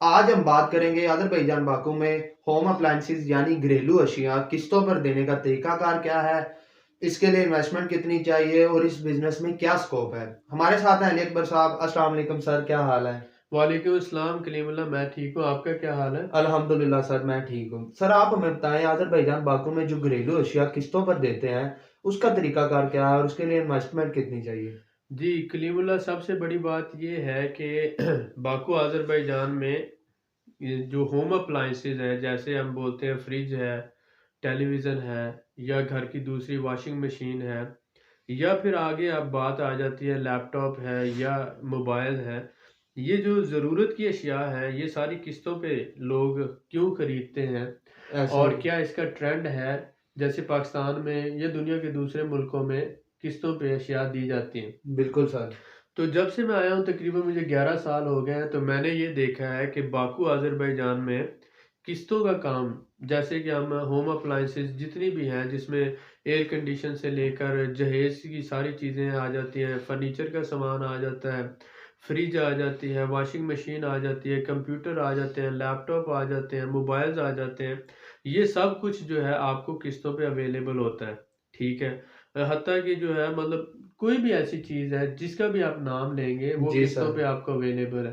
आज हम बात करेंगे अज़रबैजान बाकू में होम अप्लायंसेस यानी घरेलू अशिया किस्तों पर देने का तरीकाकार क्या है, इसके लिए इन्वेस्टमेंट कितनी चाहिए और इस बिजनेस में क्या स्कोप है। हमारे साथ हैं अली अकबर साहब। अस्सलाम वालेकुम सर, क्या हाल है? वालेकुम अस्सलाम कलीमुल्लाह। मैं ठीक हूँ, आपका क्या हाल है? अल्हम्दुलिल्लाह सर, मैं ठीक हूँ। सर आप हमें बताएं, अज़रबैजान बाकू में जो घरेलू अशिया किस्तों पर देते हैं उसका तरीकाकार क्या है और उसके लिए इन्वेस्टमेंट कितनी चाहिए? जी कलीमुल्लाह, सबसे बड़ी बात ये है कि बाकू अज़रबैजान में ये जो होम अप्लायंसेस है, जैसे हम बोलते हैं फ्रिज है, टेलीविज़न है, या घर की दूसरी वॉशिंग मशीन है, या फिर आगे अब बात आ जाती है लैपटॉप है या मोबाइल है। ये जो ज़रूरत की अशिया है, ये सारी किस्तों पे लोग क्यों खरीदते हैं ऐसे और क्या इसका ट्रेंड है? जैसे पाकिस्तान में या दुनिया के दूसरे मुल्कों में किस्तों पे अशिया दी जाती हैं। बिल्कुल सर। तो जब से मैं आया हूँ तकरीबन मुझे 11 साल हो गए हैं, तो मैंने ये देखा है कि बाकू अज़रबैजान में किस्तों का काम, जैसे कि हम होम अप्लायंसेस जितनी भी हैं जिसमें एयर कंडीशन से लेकर जहेज़ की सारी चीज़ें आ जाती हैं, फर्नीचर का सामान आ जाता है, फ्रिज आ जाती है, वॉशिंग मशीन आ जाती है, कंप्यूटर आ जाते हैं, लैपटॉप आ जाते हैं, मोबाइल्स आ जाते हैं। ये सब कुछ जो है आपको किस्तों पे अवेलेबल होता है, ठीक है? हत्ता कि जो है मतलब कोई भी ऐसी चीज़ है जिसका भी आप नाम लेंगे वो जी किस्तों सर। पे आपको अवेलेबल है।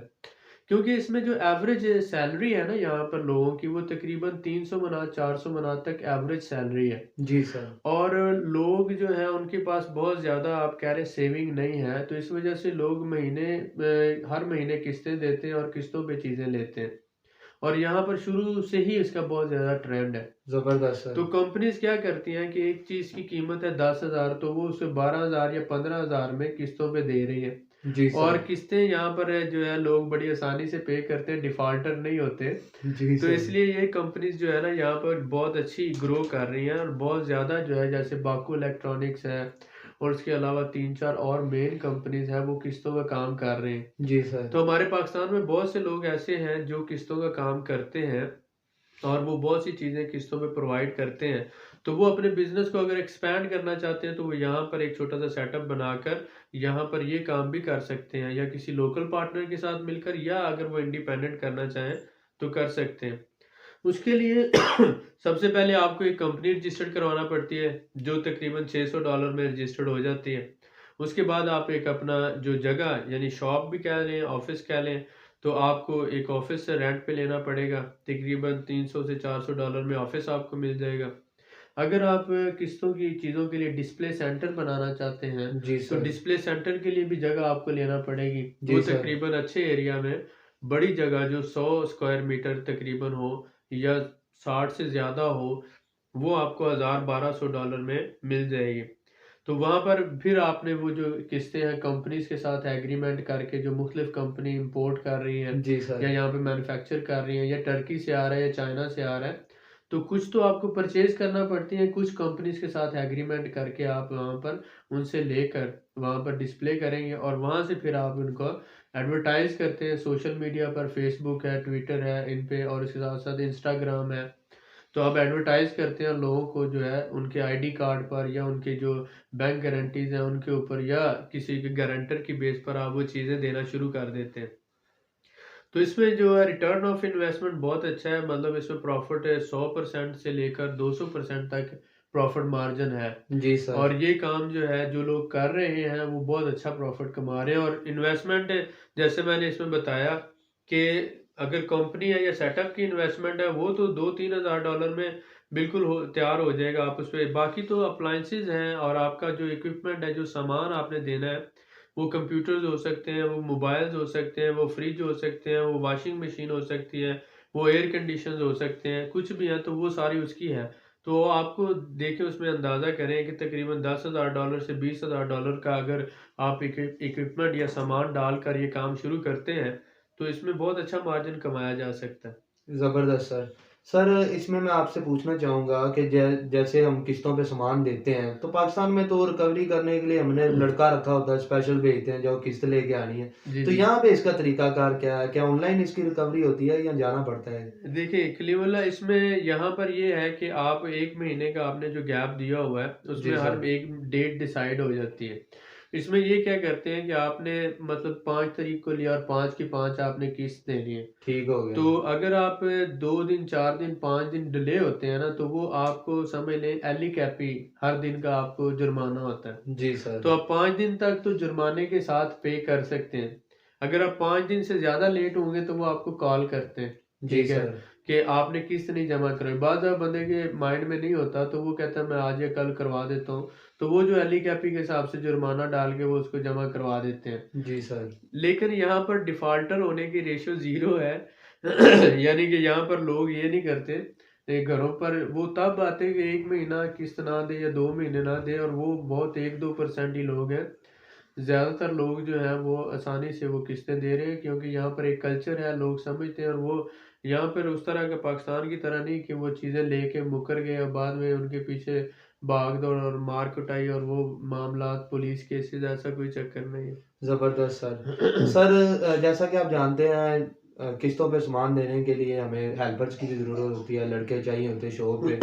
क्योंकि इसमें जो एवरेज सैलरी है ना यहाँ पर लोगों की, वो तकरीबन 300 मना 400 मना तक एवरेज सैलरी है। जी सर। और लोग जो है उनके पास बहुत ज़्यादा आप कह रहे सेविंग नहीं है, तो इस वजह से लोग हर महीने किस्तें देते हैं और किस्तों पे चीज़ें लेते हैं। और यहाँ पर शुरू से ही इसका बहुत ज़्यादा ट्रेंड है। जबरदस्त तो सर। कंपनीज़ क्या करती हैं कि एक चीज़ की कीमत है 10,000, तो वो उसे 12,000 या 15,000 में किस्तों पे दे रही है। जी और सर। किस्तें यहाँ पर जो है लोग बड़ी आसानी से पे करते हैं, डिफ़ॉल्टर नहीं होते। जी तो सर। इसलिए ये कंपनीज़ जो है ना यहाँ पर बहुत अच्छी ग्रो कर रही हैं और बहुत ज़्यादा जो है, जैसे बाकू इलेक्ट्रॉनिक्स है और उसके अलावा 3-4 और मेन कंपनीज़ हैं, वो किस्तों का काम कर रहे हैं। जी सर। तो हमारे पाकिस्तान में बहुत से लोग ऐसे हैं जो किस्तों का काम करते हैं और वो बहुत सी चीज़ें किस्तों पे प्रोवाइड करते हैं। तो वो अपने बिज़नेस को अगर एक्सपैंड करना चाहते हैं, तो वो यहाँ पर एक छोटा-सा सेटअप बनाकर यहाँ पर ये काम भी कर सकते हैं, या किसी लोकल पार्टनर के साथ मिलकर, या अगर वो इंडिपेंडेंट करना चाहें, तो कर सकते हैं। उसके लिए सबसे पहले आपको एक कंपनी रजिस्टर्ड करवाना पड़ती है, जो तकरीबन $600 में रजिस्टर्ड हो जाती है। उसके बाद आप एक अपना जो जगह यानी शॉप भी कह लें, ऑफ़िस कह लें, तो आपको एक ऑफ़िस रेंट पे लेना पड़ेगा। तकरीबन 300 से $400 में ऑफ़िस आपको मिल जाएगा। अगर आप किस्तों की चीज़ों के लिए डिस्प्ले सेंटर बनाना चाहते हैं, जी तो सर। डिस्प्ले सेंटर के लिए भी जगह आपको लेना पड़ेगी। वो जी सर। तकरीबन अच्छे एरिया में बड़ी जगह जो 100 स्क्वायर मीटर तकरीबन हो या 60 से ज़्यादा हो, वो आपको $1,000-1,200 में मिल जाएगी। तो वहाँ पर फिर आपने वो जो किस्तें हैं कंपनीज़ के साथ एग्रीमेंट करके, जो मुख़्तलिफ़ कंपनी इंपोर्ट कर रही हैं जी या सर। यहाँ पे मैन्युफैक्चर कर रही हैं, या टर्की से आ रहा है या चाइना से आ रहा है, तो कुछ तो आपको परचेज़ करना पड़ती है, कुछ कंपनीज़ के साथ एग्रीमेंट करके आप वहाँ पर उनसे लेकर वहाँ पर डिस्प्ले करेंगे और वहाँ से फिर आप उनको एडवर्टाइज़ करते हैं सोशल मीडिया पर, फ़ेसबुक है, ट्विटर है, इन पे, और इसके साथ-साथ इंस्टाग्राम है। तो आप एडवर्टाइज़ करते हैं लोगों को जो है उनके आईडी कार्ड पर, या उनके जो बैंक गारंटीज़ हैं उनके ऊपर, या किसी के गारंटर की बेस पर आप वो चीज़ें देना शुरू कर देते हैं। तो इसमें जो है रिटर्न ऑफ इन्वेस्टमेंट बहुत अच्छा है, मतलब इसमें प्रॉफ़िट 100% से लेकर 200% तक प्रॉफ़िट मार्जिन है। जी सर। और ये काम जो है जो लोग कर रहे हैं वो बहुत अच्छा प्रॉफ़िट कमा रहे हैं। और इन्वेस्टमेंट जैसे मैंने इसमें बताया कि अगर कंपनी है या सेटअप की इन्वेस्टमेंट है, वो तो 2-3 हज़ार डॉलर में बिल्कुल हो तैयार हो जाएगा। आप उसपे बाकी तो अप्लायंसेज़ हैं और आपका जो इक्विपमेंट है, जो सामान आपने देना है, वो कंप्यूटर्स हो सकते हैं, वो मोबाइल्स हो सकते हैं, वो फ्रिज हो सकते हैं, वो वॉशिंग मशीन हो सकती है, वो एयर कंडीशनर्स हो सकते हैं, कुछ भी है तो वो सारी उसकी है। तो आपको देखिए उसमें अंदाज़ा करें कि तकरीबन $10,000 से $20,000 का अगर आप इक्विपमेंट या सामान डालकर ये काम शुरू करते हैं, तो इसमें बहुत अच्छा मार्जिन कमाया जा सकता है। ज़बरदस्त सर। सर इसमें मैं आपसे पूछना चाहूँगा कि जैसे हम किस्तों पे सामान देते हैं, तो पाकिस्तान में तो रिकवरी करने के लिए हमने लड़का रखा होता है, स्पेशल भेजते हैं जो किस्त लेके आनी है। जी, तो जी। यहाँ पे इसका तरीकाकार क्या है? क्या ऑनलाइन इसकी रिकवरी होती है या जाना पड़ता है? देखिए, कलीवुल्लाह इसमें यहाँ पर ये है कि आप 1 महीने का आपने जो गैप दिया हुआ है, उसमें जी सर। हर एक डेट डिसाइड हो जाती है। इसमें ये क्या करते हैं कि आपने मतलब 5 तारीख को लिया और 5 की 5 आपने किस्त देनी है। ठीक हो गया। तो अगर आप 2 दिन, 4 दिन, 5 दिन डिले होते हैं ना, तो वो आपको समझ लें एली कैपी हर दिन का आपको जुर्माना होता है। जी सर। तो आप 5 दिन तक तो जुर्माने के साथ पे कर सकते हैं। अगर आप 5 दिन से ज़्यादा लेट होंगे तो वो आपको कॉल करते हैं, जी ठीक है? सर। कि आपने किस्त नहीं जमा कराई। बाज़ बंदे के माइंड में नहीं होता तो वो कहता है मैं आज या कल करवा देता हूँ। तो वो जो एली कैपी के हिसाब से जुर्माना डाल के वो उसको जमा करवा देते हैं। जी सर। लेकिन यहाँ पर डिफ़ॉल्टर होने की रेशियो 0 है। यानी कि यहाँ पर लोग ये नहीं करते। घरों पर वो तब आते हैं कि 1 महीना किस्त ना दें या 2 महीने ना दें, और वो बहुत 1-2% ही लोग हैं। ज़्यादातर लोग जो हैं वो आसानी से वो किस्तें दे रहे हैं, क्योंकि यहाँ पर एक कल्चर है, लोग समझते हैं। और वो यहाँ पर उस तरह का पाकिस्तान की तरह नहीं कि वो चीज़ें लेके मुकर गए और बाद में उनके पीछे भाग-दौड़ और मार कुटाई और वो मामलात, पुलिस केसेज़, ऐसा कोई चक्कर नहीं है। ज़बरदस्त सर। सर जैसा कि आप जानते हैं किस्तों पे सामान देने के लिए हमें हेल्पर्स की भी ज़रूरत होती है, लड़के चाहिए होते हैं शॉप पे।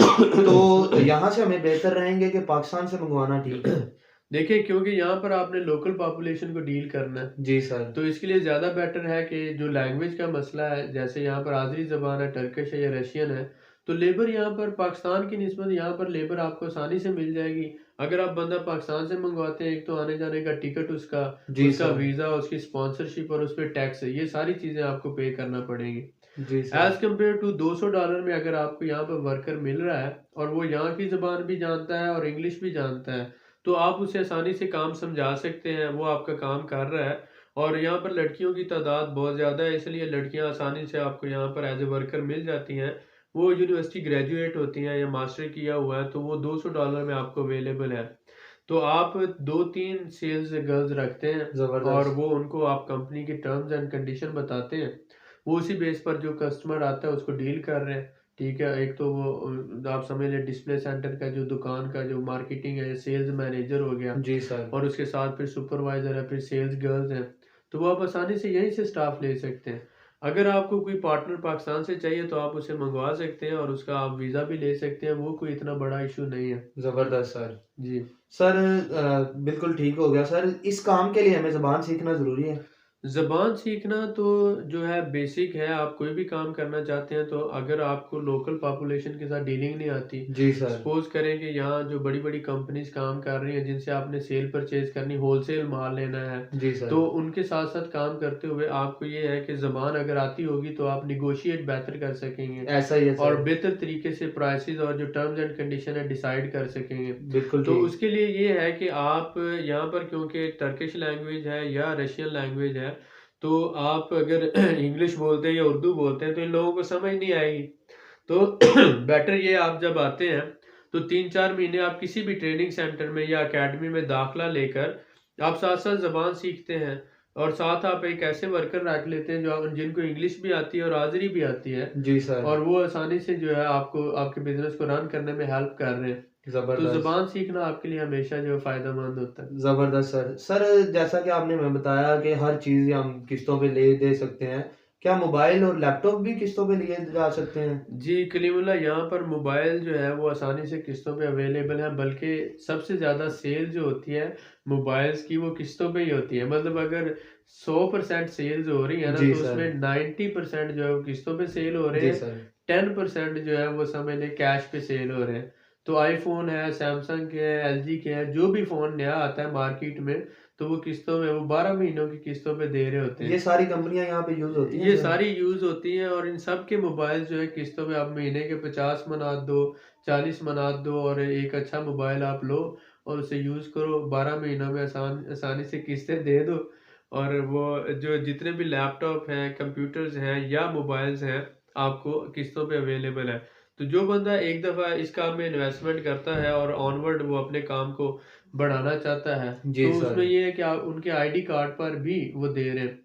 तो यहाँ से हमें बेहतर रहेंगे कि पाकिस्तान से मंगवाना ठीक है? देखिए, क्योंकि यहाँ पर आपने लोकल पॉपुलेशन को डील करना है, जी सर। तो इसके लिए ज़्यादा बेटर है कि जो लैंग्वेज का मसला है, जैसे यहाँ पर आज़री ज़बान है, टर्किश है या रशियन है, तो लेबर यहाँ पर पाकिस्तान की निस्बत यहाँ पर लेबर आपको आसानी से मिल जाएगी। अगर आप बंदा पाकिस्तान से मंगवाते हैं, एक तो आने-जाने का टिकट उसका, जी उसका सर। वीज़ा, उसकी स्पॉन्सरशिप और उस पे टैक्स, ये सारी चीज़ें आपको पे करना पड़ेंगी। जी सर। एज़ कम्पेयर टू $200 में अगर आपको यहाँ पर वर्कर मिल रहा है और वो यहाँ की ज़ुबान भी जानता है और इंग्लिश भी जानता है, तो आप उसे आसानी से काम समझा सकते हैं, वो आपका काम कर रहा है। और यहाँ पर लड़कियों की तादाद बहुत ज़्यादा है, इसलिए लड़कियाँ आसानी से आपको यहाँ पर एज़ ए वर्कर मिल जाती हैं। वो यूनिवर्सिटी ग्रेजुएट होती हैं या मास्टर किया हुआ है, तो वो $200 में आपको अवेलेबल है। तो आप 2-3 सेल्स गर्ल्स रखते हैं और ज़बरदस्त। वो उनको आप कंपनी की टर्म्स एंड कंडीशन बताते हैं। वो उसी बेस पर जो कस्टमर आता है उसको डील कर रहे हैं, ठीक है? एक तो वो आप समझ लें डिस्प्ले सेंटर का जो दुकान का जो मार्केटिंग है, सेल्स मैनेजर हो गया, जी सर। और उसके साथ फिर सुपरवाइज़र है, फिर सेल्स गर्ल्स हैं। तो वो आप आसानी से यहीं से स्टाफ ले सकते हैं। अगर आपको कोई पार्टनर पाकिस्तान से चाहिए तो आप उसे मँगवा सकते हैं और उसका आप वीज़ा भी ले सकते हैं, वो कोई इतना बड़ा इश्यू नहीं है। ज़बरदस्त सर। जी। सर बिल्कुल ठीक हो गया सर। इस काम के लिए हमें ज़बान सीखना ज़रूरी है? ज़बान सीखना तो जो है बेसिक है, आप कोई भी काम करना चाहते हैं तो अगर आपको लोकल पॉपुलेशन के साथ डीलिंग नहीं आती, जी सर। सपोज़ करें कि यहाँ जो बड़ी-बड़ी कंपनीज़ काम कर रही हैं जिनसे आपने सेल परचेज़ करनी, होलसेल माल लेना है, जी सर। तो उनके साथ-साथ काम करते हुए आपको ये है कि ज़बान अगर आती होगी तो आप नेगोशिएट बेहतर कर सकेंगे ऐसा ही है और सर। बेहतर तरीके से प्राइसेज़ और जो टर्म्स एंड कंडीशन है डिसाइड कर सकेंगे। बिल्कुल तो ठीक। उसके लिए ये है कि आप यहाँ पर, क्योंकि टर्किश लैंग्वेज है या रशियन लैंग्वेज है, तो आप अगर इंग्लिश बोलते हैं या उर्दू बोलते हैं तो इन लोगों को समझ नहीं आएगी। तो बेटर ये आप जब आते हैं तो 3-4 महीने आप किसी भी ट्रेनिंग सेंटर में या एकेडमी में दाखिला लेकर आप साथ-साथ ज़बान सीखते हैं और साथ आप एक ऐसे वर्कर रख लेते हैं जो जिनको इंग्लिश भी आती है और आज़री भी आती है, जी सर। और वो आसानी से जो है आपको आपके बिज़नेस को रन करने में हेल्प कर रहे हैं। तो ज़बरदस्त। ज़ुबान सीखना आपके लिए हमेशा जो है फ़ायदेमंद होता है। ज़बरदस्त सर। सर जैसा कि आपने हमें बताया कि हर चीज़ हम किस्तों पे ले दे सकते हैं। क्या मोबाइल और लैपटॉप भी किस्तों पे लिए जा सकते हैं? जी, कलीमुल्लाह, यहाँ पर मोबाइल जो है वो आसानी से किस्तों पे अवेलेबल है, बल्कि सबसे ज़्यादा सेल जो होती है मोबाइल्स की वो किस्तों पे ही होती है। मतलब अगर 100% सेल्स हो रही है ना, जी तो सर। उसमें 90% जो है वो किस्तों पे सेल हो रहे जी हैं, सर। 10% जो है वो समझ लें कैश पे सेल हो रहे हैं। तो आईफ़ोन है, सैमसंग के हैं, एलजी के हैं, जो भी फ़ोन नया आता है मार्केट में, तो वो किस्तों में, वो 12 महीनों की किस्तों पे दे रहे होते ये हैं। सारी कंपनियाँ यहाँ पे यूज़ होती हैं ये सर? सारी यूज़ होती हैं और इन सब के मोबाइल जो है किस्तों में आप महीने के 50 मनात दो, 40 मनात दो और एक अच्छा मोबाइल आप लो और उसे यूज़ करो। 12 महीनों में आसानी से किस्तें दे दो और वो जो जितने भी लैपटॉप हैं, कंप्यूटर्स हैं या मोबाइल्स हैं, आपको किस्तों पे अवेलेबल है। तो जो बंदा एक दफ़ा इस काम में इन्वेस्टमेंट करता है और ऑनवर्ड वो अपने काम को बढ़ाना चाहता है, जी तो सर। उसमें ये है कि आप उनके आईडी कार्ड पर भी वो दे रहे हैं।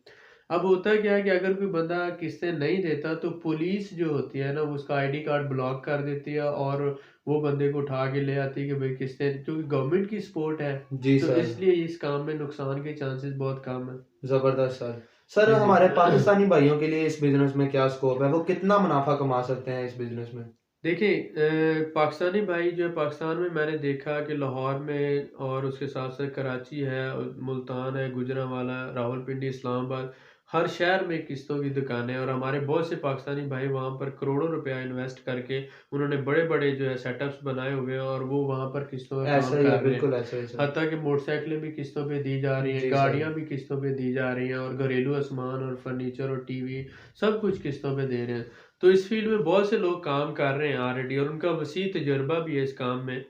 अब होता क्या है कि अगर कोई बंदा किस्तें नहीं देता तो पुलिस जो होती है ना, वो उसका आईडी कार्ड ब्लॉक कर देती है और वो बंदे को उठा के ले आती है कि भाई किस्तें, क्योंकि गवर्नमेंट की सपोर्ट है, जी तो सर। इसलिए इस काम में नुकसान के चांसेस बहुत कम है। ज़बरदस्त सर। सर जी। हमारे पाकिस्तानी भाइयों के लिए इस बिज़नेस में क्या स्कोप है? वो कितना मुनाफ़ा कमा सकते हैं इस बिज़नेस में? देखिए पाकिस्तानी भाई जो है पाकिस्तान में मैंने देखा कि लाहौर में और उसके साथ-साथ कराची है और मुल्तान है, गुजरांवाला, रावलपिंडी, इस्लामाबाद, हर शहर में किस्तों की दुकानें हैं और हमारे बहुत से पाकिस्तानी भाई वहाँ पर करोड़ों रुपया इन्वेस्ट करके उन्होंने बड़े-बड़े जो है सेटअप्स बनाए हुए हैं और वो वहाँ पर किस्तों पे ऐसा काम ही है, कर रहे हैं। बिल्कुल ऐसा ही सर। हत्ता कि मोटरसाइकिलें भी किस्तों पे दी जा रही हैं, जी सर। गाड़ियाँ भी किस्तों पे दी जा रही हैं और घरेलू सामान और फर्नीचर और टीवी सब कुछ किस्तों पे दे रहे हैं। तो इस फील्ड में बहुत से लोग काम कर रहे हैं ऑलरेडी और उनका वसी तजुर्बा भी है इस काम में।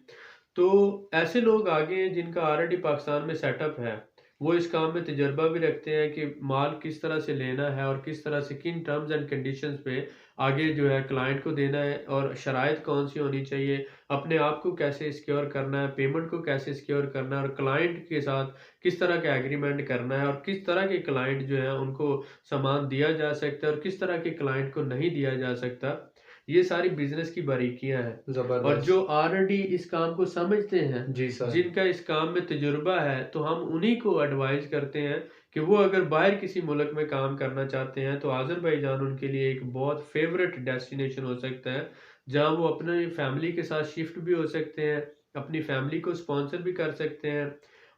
तो ऐसे लोग आगे हैं जिनका ऑलरेडी पाकिस्तान में सेटअप है। वो इस काम में तजुर्बा भी रखते हैं कि माल किस तरह से लेना है और किस तरह से किन टर्म्स एंड कंडीशंस पे आगे जो है क्लाइंट को देना है और शराइत कौन-सी होनी चाहिए, अपने आप को कैसे सिक्योर करना है, पेमेंट को कैसे सिक्योर करना है और क्लाइंट के साथ किस तरह का एग्रीमेंट करना है और किस तरह के क्लाइंट जो है उनको सामान दिया जा सकता है और किस तरह के क्लाइंट को नहीं दिया जा सकता। ये सारी बिज़नेस की बारीकियाँ हैं। और ज़बरदस्त। जो ऑलरेडी इस काम को समझते हैं, जी सर। जिनका इस काम में तजुर्बा है, तो हम उन्हीं को एडवाइस करते हैं कि वो अगर बाहर किसी मुल्क में काम करना चाहते हैं, तो अज़रबैजान उनके लिए एक बहुत फ़ेवरेट डेस्टिनेशन हो सकता है, जहाँ वो अपनी फैमिली के साथ शिफ्ट भी हो सकते हैं, अपनी फैमिली को स्पॉन्सर भी कर सकते हैं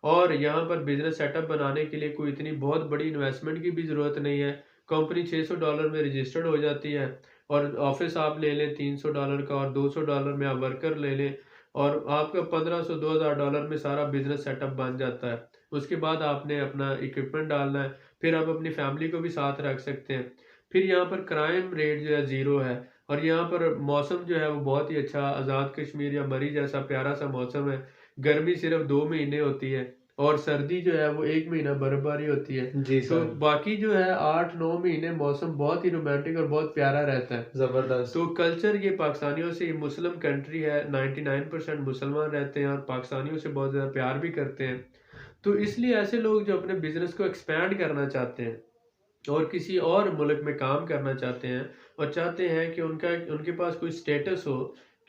और यहाँ पर बिज़नेस सेटअप बनाने के लिए कोई इतनी बहुत बड़ी इन्वेस्टमेंट की भी ज़रूरत नहीं है। कंपनी $600 में रजिस्टर्ड हो जाती है और ऑफिस आप ले लें $300 का और $200 में आप वर्कर ले लें और आपका $1500-2000 में सारा बिजनेस सेटअप बन जाता है। उसके बाद आपने अपना इक्विपमेंट डालना है, फिर आप अपनी फैमिली को भी साथ रख सकते हैं। फिर यहाँ पर क्राइम रेट जो है ज़ीरो है और यहाँ पर मौसम जो है वो बहुत ही अच्छा आज़ाद कश्मीर या मरी जैसा प्यारा सा मौसम है। गर्मी सिर्फ 2 महीने होती है और सर्दी जो है वो 1 महीना बर्फबारी होती है। जी तो सर। बाकी जो है 8-9 महीने मौसम बहुत ही रोमांटिक और बहुत प्यारा रहता है। ज़बरदस्त। तो कल्चर ये पाकिस्तानियों से, ये मुस्लिम कंट्री है, 99% मुसलमान रहते हैं और पाकिस्तानियों से बहुत ज़्यादा प्यार भी करते हैं। तो इसलिए ऐसे लोग जो अपने बिज़नेस को एक्सपैंड करना चाहते हैं और किसी और मुल्क में काम करना चाहते हैं और चाहते हैं कि उनके पास कोई स्टेटस हो,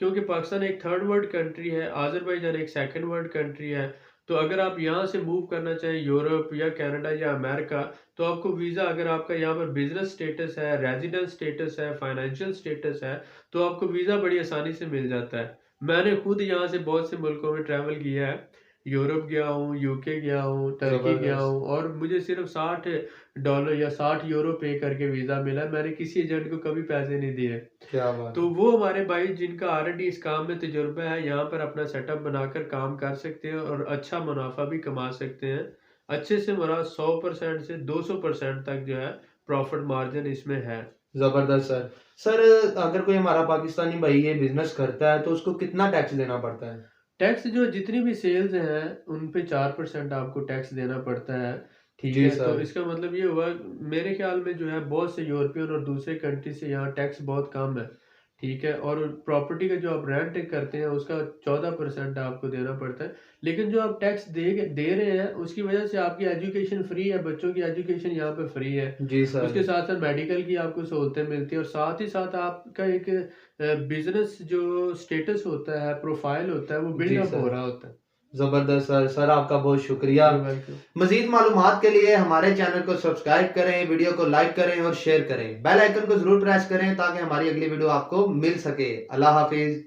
क्योंकि पाकिस्तान एक थर्ड वर्ल्ड कंट्री है, अज़रबैजान एक सेकंड वर्ल्ड कंट्री है। तो अगर आप यहाँ से मूव करना चाहें यूरोप या कनाडा या अमेरिका, तो आपको वीज़ा, अगर आपका यहाँ पर बिज़नेस स्टेटस है, रेज़िडेंस स्टेटस है, फाइनेंशियल स्टेटस है, तो आपको वीज़ा बड़ी आसानी से मिल जाता है। मैंने खुद यहाँ से बहुत से मुल्कों में ट्रैवल किया है। यूरोप गया हूँ, यूके गया हूँ, टर्की गया ज़बरदस्त। हूँ और मुझे सिर्फ़ $60 या 60 यूरो पे करके वीज़ा मिला है। मैंने किसी एजेंट को कभी पैसे नहीं दिए। क्या बात तो है। वो हमारे भाई जिनका ऑलरेडी इस काम में तजुर्बा है, यहाँ पर अपना सेटअप बनाकर काम कर सकते हैं और अच्छा मुनाफ़ा भी कमा सकते हैं। अच्छे से मुराद 100% से 200% तक जो है प्रॉफ़िट मार्जिन इसमें है। ज़बरदस्त सर। सर, अगर कोई हमारा पाकिस्तानी भाई ये बिज़नेस करता है तो उसको कितना टैक्स देना पड़ता है? टैक्स जो जितनी भी सेल्स हैं, उन पे 4% आपको टैक्स देना पड़ता है, ठीक जी है? तो सर। इसका मतलब ये हुआ, मेरे ख़्याल में जो है बहुत से यूरोपियन और दूसरे कंट्री से यहाँ टैक्स बहुत कम है, ठीक है? और प्रॉपर्टी का जो आप रेंट करते हैं, उसका 14% आपको देना पड़ता है। लेकिन जो आप टैक्स दे रहे हैं, उसकी वजह से आपकी एजुकेशन फ्री है, बच्चों की एजुकेशन यहाँ पे फ्री है। जी उसके सर। साथ-साथ मेडिकल की आपको सहूलतें मिलती हैं और साथ ही साथ आपका एक बिज़नेस जो स्टेटस होता है, प्रोफ़ाइल होता है, वो बिल्ड जी अप हो सर। रहा होता है। ज़बरदस्त सर। सर, आपका बहुत शुक्रिया। You welcome. मज़ीद मालूमात के लिए हमारे चैनल को सब्सक्राइब करें, वीडियो को लाइक करें और शेयर करें। बेल आइकन को ज़रूर प्रेस करें ताकि हमारी अगली वीडियो आपको मिल सके। अल्लाह हाफ़िज़।